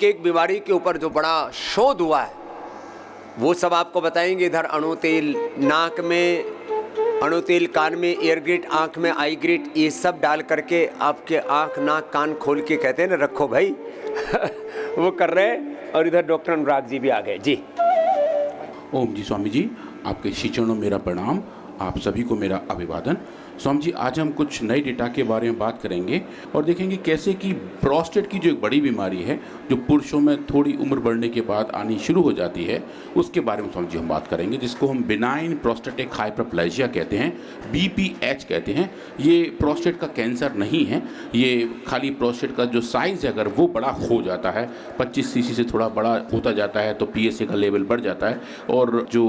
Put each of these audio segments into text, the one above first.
एक बीमारी के ऊपर जो बड़ा शोध हुआ है वो सब आपको बताएंगे। इधर अणु तेल नाक में, अणु तेल कान में, एयर ग्रिट आँख में, आई ग्रिट, ये सब डाल करके आपके आँख नाक कान खोल के कहते हैं ना रखो भाई वो कर रहे हैं। और इधर डॉक्टर अनुराग जी भी आ गए जी। ओम जी स्वामी जी, आपके श्री चरणों मेरा प्रणाम, आप सभी को मेरा अभिवादन। स्वामी जी, आज हम कुछ नए डेटा के बारे में बात करेंगे और देखेंगे कैसे कि प्रोस्टेट की जो एक बड़ी बीमारी है जो पुरुषों में थोड़ी उम्र बढ़ने के बाद आनी शुरू हो जाती है, उसके बारे में स्वामी जी हम बात करेंगे, जिसको हम बिनाइन प्रोस्टेटिक हाइपरप्लेजिया कहते हैं, BPH कहते हैं। ये प्रोस्टेट का कैंसर नहीं है, ये खाली प्रोस्टेट का जो साइज़ है अगर वो बड़ा हो जाता है, 25 cc से थोड़ा बड़ा होता जाता है तो PSA का लेवल बढ़ जाता है और जो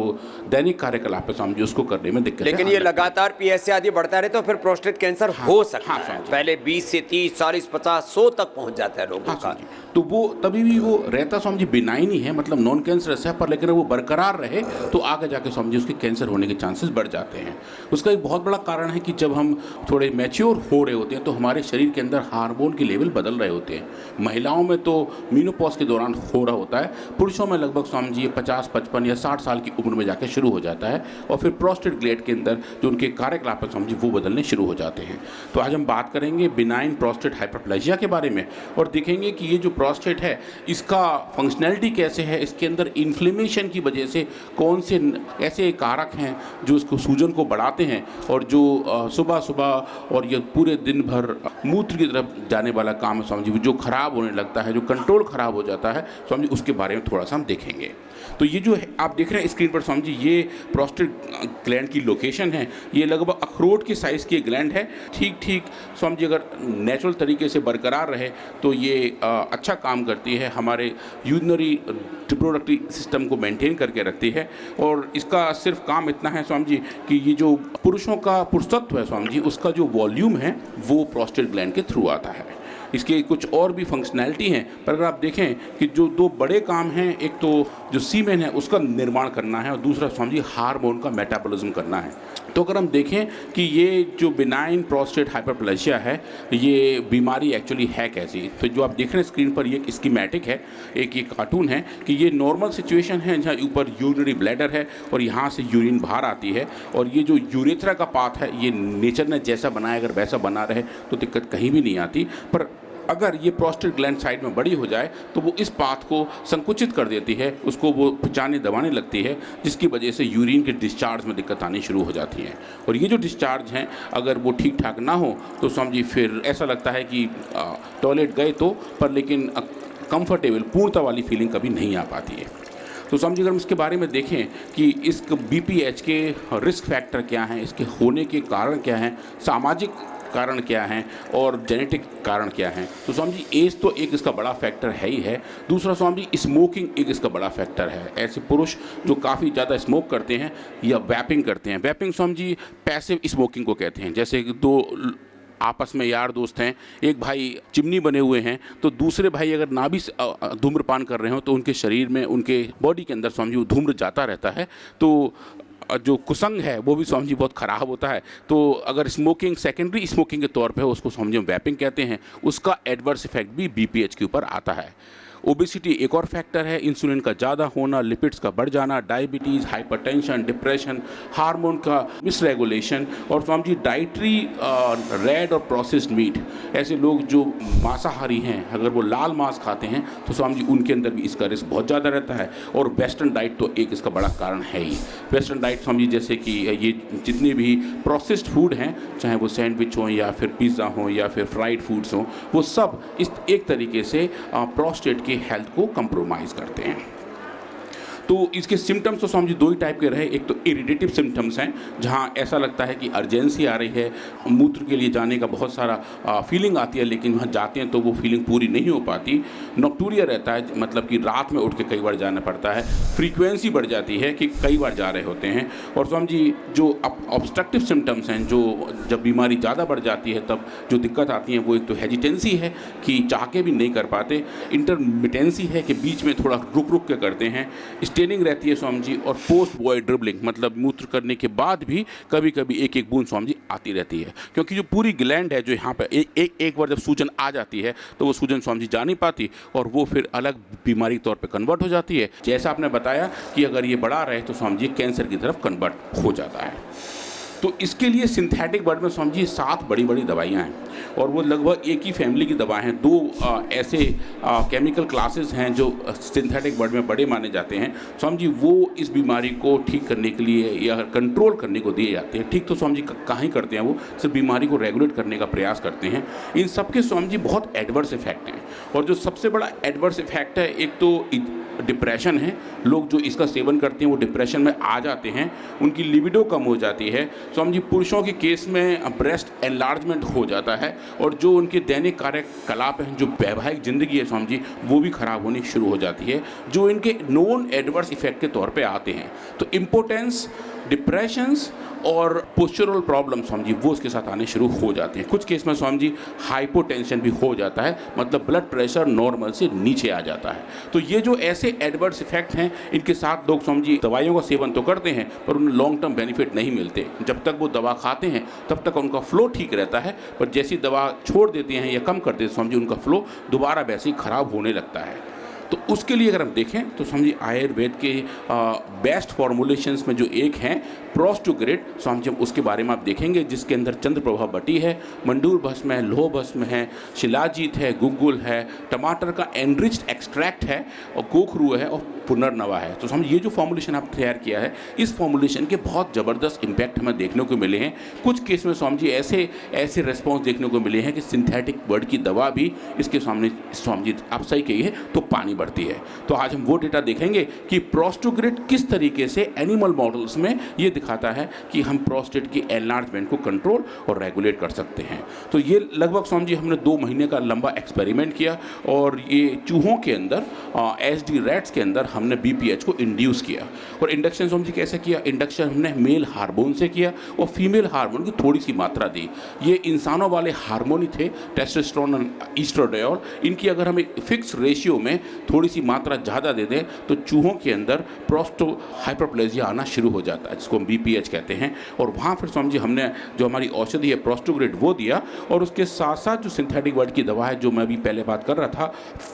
दैनिक कार्यकलाप है स्वामी जी उसको करने में दिक्कत है। लेकिन ये लगातार PSA आदि बढ़ता रहे तो फिर प्रोस्टेट कैंसर हो सकता है। पहले 20 से 30, 40, 50, 100 तक पहुंच जाता है लोगों का। तो वो तभी भी वो रहता स्वामी जी बिनाइन ही है, मतलब नॉन कैंसरस है, पर लेकिन वो बरकरार रहे तो आगे जाके स्वामी जी उसके कैंसर होने के चांसेस बढ़ जाते हैं। उसका एक बहुत बड़ा कारण है कि जब हम थोड़े मैच्योर हो रहे होते हैं तो हमारे शरीर के अंदर हार्मोन के लेवल बदल रहे होते हैं। महिलाओं में तो मीनोपॉज के दौरान हो रहा होता है, पुरुषों में लगभग स्वामी जी 50, 55 या 60 साल की उम्र में जाके शुरू हो जाता है और फिर प्रोस्टेट ग्लैंड के अंदर जो उनके कार्यकलाप है स्वामी जी वो बदलने शुरू हो जाते हैं। तो आज हम बात करेंगे बिनाइन प्रोस्टेट हाइपरप्लेजिया के बारे में और देखेंगे कि ये जो प्रोस्टेट है इसका फंक्शनैलिटी कैसे है, इसके अंदर इन्फ्लेमेशन की वजह से कौन से ऐसे कारक हैं जो इसको सूजन को बढ़ाते हैं और जो सुबह सुबह और ये पूरे दिन भर मूत्र की तरफ जाने वाला काम है स्वामी जी जो खराब होने लगता है, जो कंट्रोल खराब हो जाता है स्वामी जी, उसके बारे में थोड़ा सा हम देखेंगे। तो ये जो है आप देख रहे हैं स्क्रीन पर स्वामी जी, ये प्रोस्टेट ग्लैंड की लोकेशन है। ये लगभग अखरोट के साइज़ की ग्लैंड है। ठीक स्वामी जी अगर नेचुरल तरीके से बरकरार रहे तो ये अच्छा काम करती है, हमारे यूरिनरी रिप्रोडक्टिव सिस्टम को मेंटेन करके रखती है। और इसका सिर्फ काम इतना है स्वामी जी कि ये जो पुरुषों का पुरुषत्व है स्वामी जी उसका जो वॉल्यूम है वो प्रोस्टेट ग्लैंड के थ्रू आता है। इसके कुछ और भी फंक्शनैलिटी हैं, पर अगर आप देखें कि जो दो बड़े काम हैं, एक तो जो सीमेन है उसका निर्माण करना है और दूसरा स्वामी जी हार्मोन का मेटाबॉलिज्म करना है। तो अगर हम देखें कि ये जो बिनाइन प्रोस्टेट हाइपरप्लेजिया है ये बीमारी एक्चुअली है कैसी, तो जो आप देख रहे हैं स्क्रीन पर ये स्कीमेटिक है, एक ये कार्टून है कि ये नॉर्मल सिचुएशन है जहाँ ऊपर यूरिनरी ब्लैडर है और यहाँ से यूरिन बाहर आती है और ये जो यूरेथ्रा का पाथ है ये नेचर ने जैसा बनाया अगर वैसा बना रहे तो दिक्कत कहीं भी नहीं आती। पर अगर ये प्रोस्टेट ग्लैंड साइड में बड़ी हो जाए तो वो इस पाथ को संकुचित कर देती है, उसको वो खिंचाने दबाने लगती है, जिसकी वजह से यूरिन के डिस्चार्ज में दिक्कत आनी शुरू हो जाती है। और ये जो डिस्चार्ज हैं अगर वो ठीक ठाक ना हो तो समझिए फिर ऐसा लगता है कि टॉयलेट गए तो पर लेकिन कंफर्टेबल पूर्णता वाली फीलिंग कभी नहीं आ पाती है। तो समझिए अगर हम इसके बारे में देखें कि इस BPH के रिस्क फैक्टर क्या हैं, इसके होने के कारण क्या हैं, सामाजिक कारण क्या हैं और जेनेटिक कारण क्या हैं, तो स्वामी जी एज तो एक इसका बड़ा फैक्टर है ही है। दूसरा स्वामी जी स्मोकिंग एक इसका बड़ा फैक्टर है। ऐसे पुरुष जो काफ़ी ज़्यादा स्मोक करते हैं या वैपिंग करते हैं, vaping Swami ji passive smoking को कहते हैं। जैसे दो आपस में यार दोस्त हैं, एक भाई चिमनी बने हुए हैं तो दूसरे भाई अगर ना भी धूम्रपान कर रहे हो तो उनके शरीर में, उनके बॉडी के अंदर स्वामी जी वो धूम्र जाता रहता है, तो जो कुसंग है वो भी स्वामी जी बहुत ख़राब होता है। तो अगर स्मोकिंग सेकेंडरी स्मोकिंग के तौर पे हो उसको स्वामी जी वैपिंग कहते हैं, उसका एडवर्स इफेक्ट भी BPH के ऊपर आता है। ओबेसिटी एक और फैक्टर है, इंसुलिन का ज़्यादा होना, लिपिड्स का बढ़ जाना, डायबिटीज़, हाइपरटेंशन, डिप्रेशन, हार्मोन का मिसरेगुलेशन और स्वामी जी डाइटरी रेड और प्रोसेस्ड मीट, ऐसे लोग जो मांसाहारी हैं अगर वो लाल मांस खाते हैं तो स्वामी जी उनके अंदर भी इसका रिस्क बहुत ज़्यादा रहता है। और वेस्टर्न डाइट तो एक इसका बड़ा कारण है ही। वेस्टर्न डाइट स्वामी जी जैसे कि ये जितने भी प्रोसेस्ड फूड हैं, चाहे वो सैंडविच हों या फिर पिज़्ज़ा हों या फिर फ्राइड फूड्स हों, वो सब इस एक तरीके से प्रोस्टेट की हेल्थ को कंप्रोमाइज करते हैं। तो इसके सिम्टम्स तो स्वामी जी दो ही टाइप के रहे। एक तो इरिटेटिव सिम्टम्स हैं जहाँ ऐसा लगता है कि अर्जेंसी आ रही है, मूत्र के लिए जाने का बहुत सारा फीलिंग आती है, लेकिन वहाँ जाते हैं तो वो फीलिंग पूरी नहीं हो पाती। नॉक्टूरिया रहता है, मतलब कि रात में उठ के कई बार जाना पड़ता है। फ्रीक्वेंसी बढ़ जाती है कि कई बार जा रहे होते हैं। और स्वामी जी जो ऑब्स्ट्रक्टिव सिम्टम्स हैं, जो जब बीमारी ज़्यादा बढ़ जाती है तब जो दिक्कत आती है वो एक तो हेजिटेंसी है कि चाह के भी नहीं कर पाते, इंटरमिटेंसी है कि बीच में थोड़ा रुक रुक के करते हैं, स्टेनिंग रहती है स्वामी जी, और पोस्ट बॉय ड्रिबलिंग मतलब मूत्र करने के बाद भी कभी कभी एक एक बूंद स्वामी जी आती रहती है, क्योंकि जो पूरी ग्लैंड है जो यहाँ पर एक बार जब सूजन आ जाती है तो वो सूजन स्वामी जी जा नहीं पाती और वो फिर अलग बीमारी के तौर पे कन्वर्ट हो जाती है। जैसा आपने बताया कि अगर ये बढ़ा रहे तो स्वामी जी कैंसर की तरफ कन्वर्ट हो जाता है। तो इसके लिए सिंथेटिक वर्ड में स्वामी जी 7 बड़ी बड़ी दवाइयाँ हैं और वो लगभग एक ही फैमिली की दवाएं हैं। 2 ऐसे केमिकल क्लासेस हैं जो सिंथेटिक वर्ड में बड़े माने जाते हैं स्वामी जी, वो इस बीमारी को ठीक करने के लिए या कंट्रोल करने को दिए जाते हैं। ठीक तो स्वामी जी कहाँ ही करते हैं, वो सिर्फ बीमारी को रेगुलेट करने का प्रयास करते हैं। इन सबके स्वामी जी बहुत एडवर्स इफेक्ट हैं और जो सबसे बड़ा एडवर्स इफेक्ट है, एक तो डिप्रेशन है। लोग जो इसका सेवन करते हैं वो डिप्रेशन में आ जाते हैं, उनकी लिबिडो कम हो जाती है स्वामी जी। पुरुषों के केस में ब्रेस्ट एनलार्जमेंट हो जाता है और जो उनके दैनिक कार्यकलाप हैं, जो वैवाहिक जिंदगी है स्वामी जी, वो भी खराब होनी शुरू हो जाती है, जो इनके नॉन एडवर्स इफेक्ट के तौर पे आते हैं। तो इम्पोर्टेंस, डिप्रेशंस और पोस्चरल प्रॉब्लम स्वामी जी वो इसके साथ आने शुरू हो जाते हैं। कुछ केस में स्वामी जी हाइपोटेंशन भी हो जाता है, मतलब ब्लड प्रेशर नॉर्मल से नीचे आ जाता है। तो ये जो ऐसे एडवर्स इफेक्ट हैं, इनके साथ लोग स्वामी जी दवाइयों का सेवन तो करते हैं पर उन्हें लॉन्ग टर्म बेनिफिट नहीं मिलते। जब तक वो दवा खाते हैं तब तक उनका फ्लो ठीक रहता है, पर जैसी दवा छोड़ देते हैं या कम कर देते हैं स्वामी जी, उनका फ्लो दोबारा वैसे ही खराब होने लगता है। तो उसके लिए अगर हम देखें तो स्वामी जी आयुर्वेद के बेस्ट फॉर्मुलेशंस में जो एक हैं प्रोस्टोग्रिड स्वामी जी, उसके बारे में आप देखेंगे, जिसके अंदर चंद्रप्रभा बटी है, मंडूर भस्म है, लोह भस्म है, शिलाजीत है, गुग्गुल है, टमाटर का एनरिच्ड एक्सट्रैक्ट है और गोखरू है और पुनर्नवा है। तो स्वामी ये जो फॉर्मुलेशन आप तैयार किया है, इस फॉर्मुलेशन के बहुत ज़बरदस्त इम्पैक्ट हमें देखने को मिले हैं। कुछ केस में स्वामी जी ऐसे रेस्पॉन्स देखने को मिले हैं कि सिंथेटिक वर्ड की दवा भी इसके सामने स्वामी जी आप सही कही है तो पानी बढ़ती है। तो आज हम वो डेटा देखेंगे कि प्रोस्टोग्रिड किस तरीके से एनिमल मॉडल्स में ये दिखाता है कि हम प्रोस्टेट की एनलार्जमेंट को कंट्रोल और रेगुलेट कर सकते हैं। तो ये लगभग स्वामी जी हमने 2 महीने का लंबा एक्सपेरिमेंट किया और ये चूहों के अंदर एसडी रैट्स के अंदर हमने बीपीएच को इंड्यूस किया। और इंडक्शन स्वामी जी कैसे किया? इंडक्शन हमने मेल हार्मोन से किया और फीमेल हार्मोन की थोड़ी सी मात्रा दी। ये इंसानों वाले हार्मोन ही थे, टेस्टोस्टेरोन और ईस्ट्रोडियोल। इनकी अगर हम एक फिक्स रेशियो में थोड़ी सी मात्रा ज़्यादा दे दें तो चूहों के अंदर प्रोस्टो हाइपरप्लेजिया आना शुरू हो जाता है, जिसको हम बीपीएच कहते हैं। और वहाँ फिर स्वामी जी हमने जो हमारी औषधि है प्रोस्टोग्रिड वो दिया और उसके साथ साथ जो सिंथेटिक वर्ड की दवा है जो मैं अभी पहले बात कर रहा था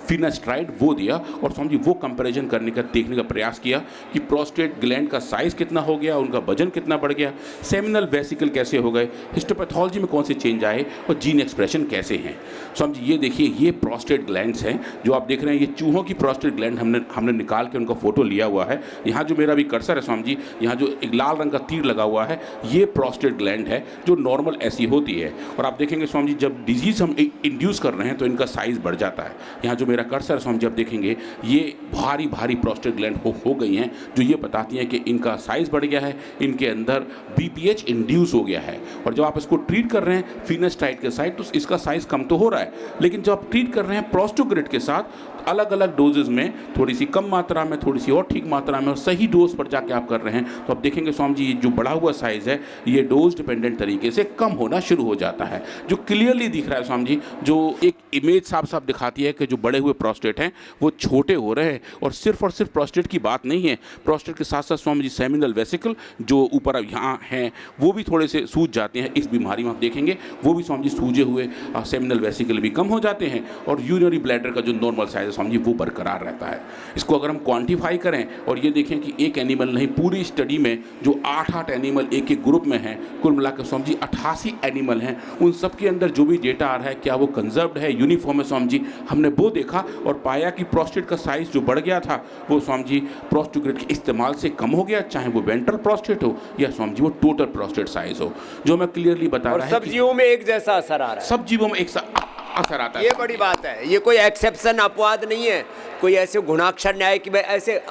फिनास्ट्राइड वो दिया। और स्वामी जी वो कंपैरिजन करने का देखने का प्रयास किया कि प्रोस्टेट ग्लैंड का साइज़ कितना हो गया, उनका वजन कितना बढ़ गया, सेमिनल वेसिकल कैसे हो गए, हिस्टोपैथोलॉजी में कौन से चेंज आए और जीन एक्सप्रेशन कैसे हैं। स्वामी जी ये देखिए, ये प्रोस्टेट ग्लैंड्स हैं जो आप देख रहे हैं। ये चूहों की प्रोस्टेट ग्लैंड हमने निकाल के उनका फोटो लिया हुआ है। यहाँ जो मेरा भी कर्सर है स्वामी जी, यहाँ जो एक लाल रंग का तीर लगा हुआ है, ये प्रोस्टेट ग्लैंड है जो नॉर्मल ऐसी होती है। और आप देखेंगे स्वामी जी जब डिजीज़ हम इंड्यूस कर रहे हैं तो इनका साइज़ बढ़ जाता है। यहाँ जो मेरा कर्सर है स्वामी जी आप देखेंगे, ये भारी भारी प्रोस्टेट ग्लैंड हो गई हैं जो ये बताती हैं कि इनका साइज़ बढ़ गया है, इनके अंदर बीपीएच इंड्यूस हो गया है। और जब आप इसको ट्रीट कर रहे हैं फिनास्ट्राइड के साथ तो इसका साइज़ कम तो हो रहा है, लेकिन जब आप ट्रीट कर रहे हैं प्रोस्टोग्रिड के साथ अलग अलग डोजेज में, थोड़ी सी कम मात्रा में, थोड़ी सी और ठीक मात्रा में और सही डोज पर जाके आप कर रहे हैं, तो आप देखेंगे स्वामी जी जो बढ़ा हुआ साइज़ है ये डोज डिपेंडेंट तरीके से कम होना शुरू हो जाता है। जो क्लियरली दिख रहा है स्वामी जी, जो एक इमेज साफ साफ दिखाती है कि जो बड़े हुए प्रोस्टेट हैं वो छोटे हो रहे हैं। और सिर्फ प्रोस्टेट की बात नहीं है, प्रोस्टेट के साथ साथ स्वामी जी सेमिनल वेसिकल जो ऊपर अब यहाँ हैं वो भी थोड़े से सूज जाते हैं। इस बीमारी में आप देखेंगे वो भी स्वामी जी सूजे हुए सेमिनल वेसिकल भी कम हो जाते हैं और यूरिनरी ब्लैडर का जो नॉर्मल साइज है स्वामी जी वो बरकरार रहता है। इसको अगर हम क्वांटिफाई करें और ये देखें कि एक एनिमल नहीं, पूरी स्टडी में जो 8 एनिमल एक एक ग्रुप में हैं, कुल मिलाकर स्वामी जी 88 एनिमल हैं, उन सब के अंदर जो भी डेटा आ रहा है क्या वो कंजर्व्ड है, यूनिफॉर्म है स्वामी जी, हमने वो देखा और पाया कि प्रोस्टेट का साइज जो बढ़ गया था वो स्वामी जी प्रोस्टोग्रिड के इस्तेमाल से कम हो गया, चाहे वो वेंट्रल प्रोस्टेट हो या स्वामी जी वो टोटल प्रोस्टेट साइज हो, जो मैं क्लियरली बता रहा हूं। सब जीवों में एक जैसा असर आ रहा है, सब जीवों में एक असर आता है। ये बड़ी बात है, ये कोई एक्सेप्शन अपवाद नहीं है, कोई ऐसे गुणाक्षर न्याय कि भाई ऐसे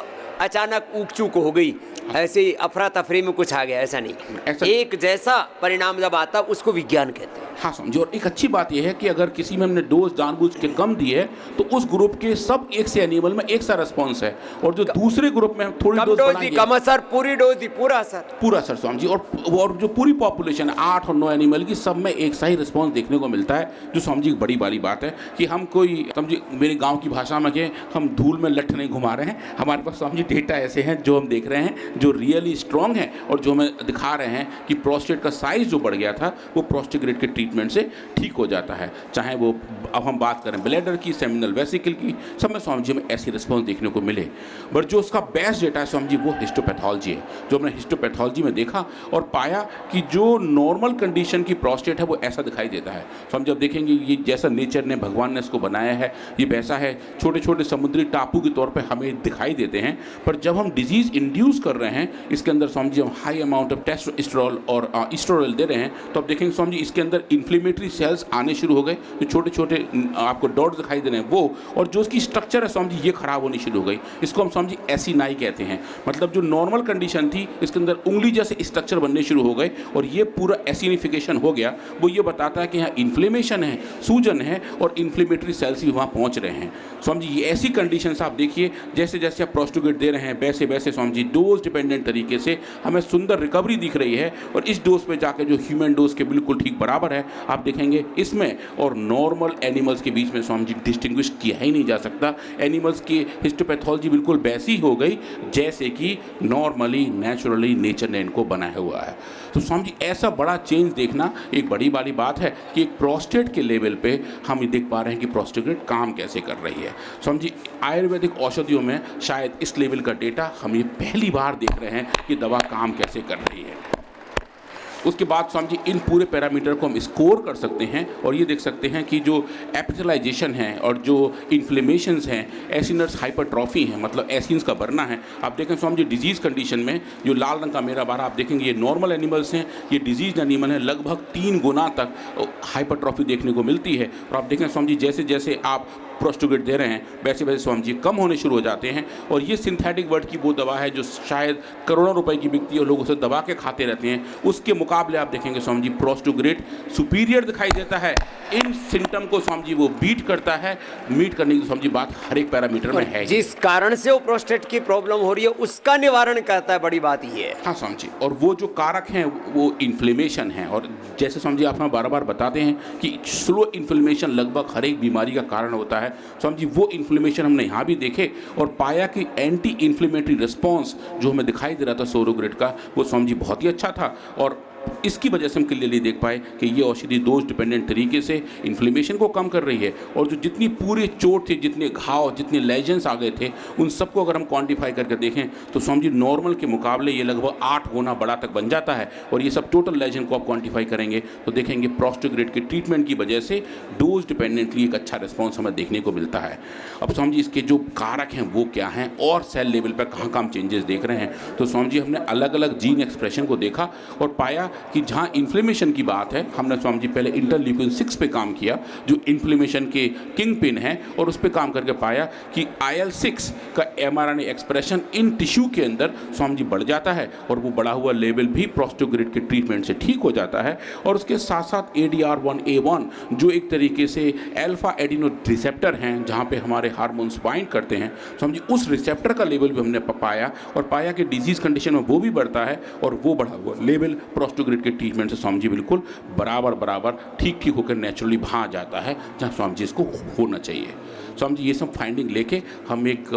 अचानक ऊक चूक हो गई, ऐसे ही अफरा तफरी में कुछ आ गया, ऐसा नहीं। ऐसा- एक जैसा परिणाम जब आता उसको विज्ञान कहते हैं। हाँ समझो। और एक अच्छी बात यह है कि अगर किसी में हमने डोज जानबूझ के कम दी है तो उस ग्रुप के सब एक से एनिमल में एक सा रिस्पॉन्स है, और जो दूसरे ग्रुप में हम थोड़ी कम डोज डोज दी बढ़ाएंगे, कम असर, पूरी डोज दी पूरा असर। पूरा सर स्वामी जी। और जो पूरी पॉपुलेशन 8 और 9 एनिमल की, सब में एक सही रिस्पॉन्स देखने को मिलता है, जो स्वामी जी एक बड़ी वाली बात है कि हम कोई समझिए मेरे गांव की भाषा में कि हम धूल में लठ नहीं घुमा रहे हैं। हमारे पास स्वामी जी डेटा ऐसे हैं जो हम देख रहे हैं, जो रियली स्ट्रॉन्ग है, और जो हमें दिखा रहे हैं कि प्रोस्टेट का साइज जो बढ़ गया था वो प्रोस्टेग्रेट के ट्रीटमेंट से ठीक हो जाता है। चाहे वो अब हम बात करें ब्लैडर की, सेमिनल वेसिकल की, सब में स्वामी जी में ऐसी रिस्पॉन्स देखने को मिले। बट जो उसका बेस्ट डेटा है स्वामी जी वो हिस्टोपैथोलॉजी है, जो हमने हिस्टोपैथोलॉजी में देखा और पाया कि जो नॉर्मल कंडीशन की प्रोस्टेट है वो ऐसा दिखाई देता है। स्वामी जी अब देखेंगे ये जैसा नेचर ने, भगवान ने इसको बनाया है, ये वैसा है, छोटे छोटे समुद्री टापू के तौर पर हमें दिखाई देते हैं। पर जब हम डिजीज इंड्यूस कर रहे हैं इसके अंदर स्वामी जी हम हाई अमाउंट ऑफ टेस्टोस्टेरोल और एस्ट्रोल दे रहे हैं, तो अब देखेंगे स्वामी जी इसके अंदर इन्फ्लेमेटरी सेल्स आने शुरू हो गए, जो छोटे छोटे आपको डॉट्स दिखाई दे रहे हैं वो, और जो उसकी स्ट्रक्चर है स्वामी जी ये खराब होनी शुरू हो गई। इसको हम स्वामी जी एसिनाई कहते हैं। मतलब जो नॉर्मल कंडीशन थी इसके अंदर उंगली जैसे स्ट्रक्चर बनने शुरू हो गए और ये पूरा एसिनिफिकेशन हो गया। वो ये बताता है कि यहाँ इन्फ्लेमेशन है, सूजन है, और इन्फ्लेमेटरी सेल्स भी वहाँ पहुँच रहे हैं। स्वामी जी ये ऐसी कंडीशन आप देखिए, जैसे जैसे आप प्रोस्टोगेट दे रहे हैं वैसे वैसे स्वामी जी डोज डिपेंडेंट तरीके से हमें सुंदर रिकवरी दिख रही है, और इस डोज पे जाके जो ह्यूमन डोज के बिल्कुल ठीक बराबर है आप देखेंगे इसमें, और नॉर्मल एनिमल्स के बीच में स्वामी जी डिस्टिंग्विश किया ही नहीं जा सकता। एनिमल्स की हिस्टोपैथोलॉजी बिल्कुल वैसी हो गई जैसे कि नॉर्मली नेचुरली नेचर ने इनको बनाया हुआ है। तो स्वामी जी ऐसा बड़ा चेंज देखना एक बड़ी वाली बात है कि एक प्रोस्टेट के लेवल पे हम ये देख पा रहे हैं कि प्रोस्टेट काम कैसे कर रही है। स्वामी जी आयुर्वेदिक औषधियों में शायद इस लेवल का डेटा हम ये पहली बार देख रहे हैं कि दवा काम कैसे कर रही है। उसके बाद स्वामी जी इन पूरे पैरामीटर को हम स्कोर कर सकते हैं और ये देख सकते हैं कि जो एपिथेलाइजेशन है और जो इन्फ्लेमेशंस हैं, एसिनस हाइपरट्रॉफी है, मतलब एसिन्स का बढ़ना है। आप देखें स्वामी जी डिजीज़ कंडीशन में जो लाल रंग का मेरा बारह आप देखेंगे ये नॉर्मल एनिमल्स हैं, ये डिजीज एनिमल है, लगभग 3 गुना तक हाइपरट्रॉफी देखने को मिलती है। और आप देखें स्वामी जी जैसे जैसे आप प्रोस्टोगेट दे रहे हैं वैसे वैसे स्वामी जी कम होने शुरू हो जाते हैं। और ये सिंथेटिक वर्ड की वो दवा है जो शायद करोड़ों रुपए की बिकती है और लोग उसे दबा के खाते रहते हैं, उसके मुकाबले आप देखेंगे स्वामी जी प्रोस्टोग्रेट सुपीरियर दिखाई देता है। इन सिम्टम को स्वामी जी वो बीट करता है। मीट करने की स्वामी जी बात हर एक पैरामीटर में है। जिस कारण से वो प्रोस्टेट की प्रॉब्लम हो रही है उसका निवारण करता है, बड़ी बात ये है। हाँ स्वामी जी, और वो जो कारक हैं वो इन्फ्लेमेशन है। और जैसे स्वामी जी आप हमें बार बार बताते हैं कि स्लो इन्फ्लेमेशन लगभग हर एक बीमारी का कारण होता है। स्वामी जी वो इन्फ्लेमेशन हमने यहाँ भी देखे और पाया कि एंटी इन्फ्लेमेटरी रिस्पॉन्स जो हमें दिखाई दे रहा था सोरोग्रेट का, वो स्वामी जी बहुत ही अच्छा था। और इसकी वजह से हम क्लियरली देख पाए कि ये औषधि डोज डिपेंडेंट तरीके से इन्फ्लेमेशन को कम कर रही है। और जो जितनी पूरी चोट थी, जितने घाव, जितने लेजन्स आ गए थे, उन सबको अगर हम क्वांटिफाई करके देखें तो स्वामी जी नॉर्मल के मुकाबले ये लगभग 8 गुना बड़ा तक बन जाता है। और ये सब टोटल लेजन को आप क्वांटिफाई करेंगे तो देखेंगे प्रोस्टोग्रेट के ट्रीटमेंट की वजह से डोज डिपेंडेंटली एक अच्छा रिस्पॉन्स हमें देखने को मिलता है। अब स्वामी जी इसके जो कारक हैं वो क्या हैं और सेल लेवल पर कहाँ कहाँ चेंजेस देख रहे हैं, तो स्वामी जी हमने अलग अलग जीन एक्सप्रेशन को देखा और पाया कि जहाँ इन्फ्लेमेशन की बात है हमने स्वामी जी पहले इंटरल्यूकिन 6 पे काम किया जो इन्फ्लेमेशन के किंग पिन है, और उस पर काम करके पाया कि IL-6 का mRNA एक्सप्रेशन इन टिश्यू के अंदर स्वामी जी बढ़ जाता है और वो बढ़ा हुआ लेवल भी प्रोस्टोग्रेट के ट्रीटमेंट से ठीक हो जाता है। और उसके साथ साथ ADR1A1 जो एक तरीके से अल्फा एडिनो रिसेप्टर हैं जहाँ पे हमारे हार्मोन्स बाइंड करते हैं, स्वामी जी उस रिसेप्टर का लेवल भी हमने पाया और पाया कि डिजीज कंडीशन में वो भी बढ़ता है और वो बढ़ा हुआ लेवल प्रोस्टोग्रेट के ट्रीटमेंट से स्वामी जी बिल्कुल बराबर ठीक होकर नेचुरली वहाँ आ जाता है जहाँ स्वामी जी इसको होना चाहिए। स्वामी जी ये सब फाइंडिंग लेके हम एक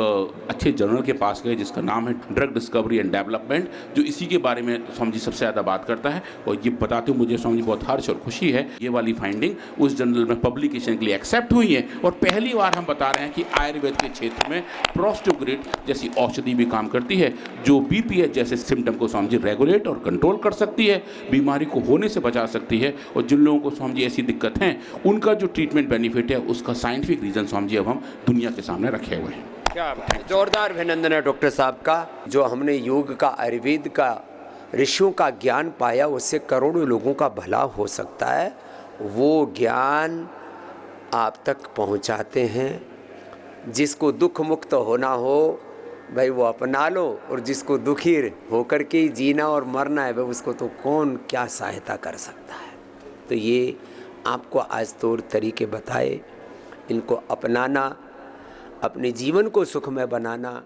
अच्छे जर्नल के पास गए जिसका नाम है ड्रग डिस्कवरी एंड डेवलपमेंट, जो इसी के बारे में स्वामी जी सबसे ज़्यादा बात करता है। और ये बताते हुए मुझे स्वामी जी बहुत हर्ष और खुशी है, ये वाली फाइंडिंग उस जर्नल में पब्लिकेशन के लिए एक्सेप्ट हुई है। और पहली बार हम बता रहे हैं कि आयुर्वेद के क्षेत्र में प्रोस्टोग्रेट जैसी औषधि भी काम करती है जो BPH जैसे सिम्टम को स्वामी जी रेगुलेट और कंट्रोल कर सकती है, बीमारी को होने से बचा सकती है। और जिन लोगों को स्वामी जी ऐसी दिक्कत हैं उनका जो ट्रीटमेंट बेनिफिट है उसका साइंटिफिक रीज़न स्वामी जी अब हम दुनिया के सामने रखे हुए हैं। क्या बात है, जोरदार अभिनंदन है डॉक्टर साहब का। जो हमने योग का, आयुर्वेद का, ऋषियों का ज्ञान पाया उससे करोड़ों लोगों का भला हो सकता है, वो ज्ञान आप तक पहुंचाते हैं। जिसको दुख मुक्त होना हो, भाई वो अपना लो, और जिसको दुखी होकर के जीना और मरना है भाई उसको तो कौन क्या सहायता कर सकता है। तो ये आपको आज तौर तरीके बताए, इनको अपनाना, अपने जीवन को सुखमय बनाना।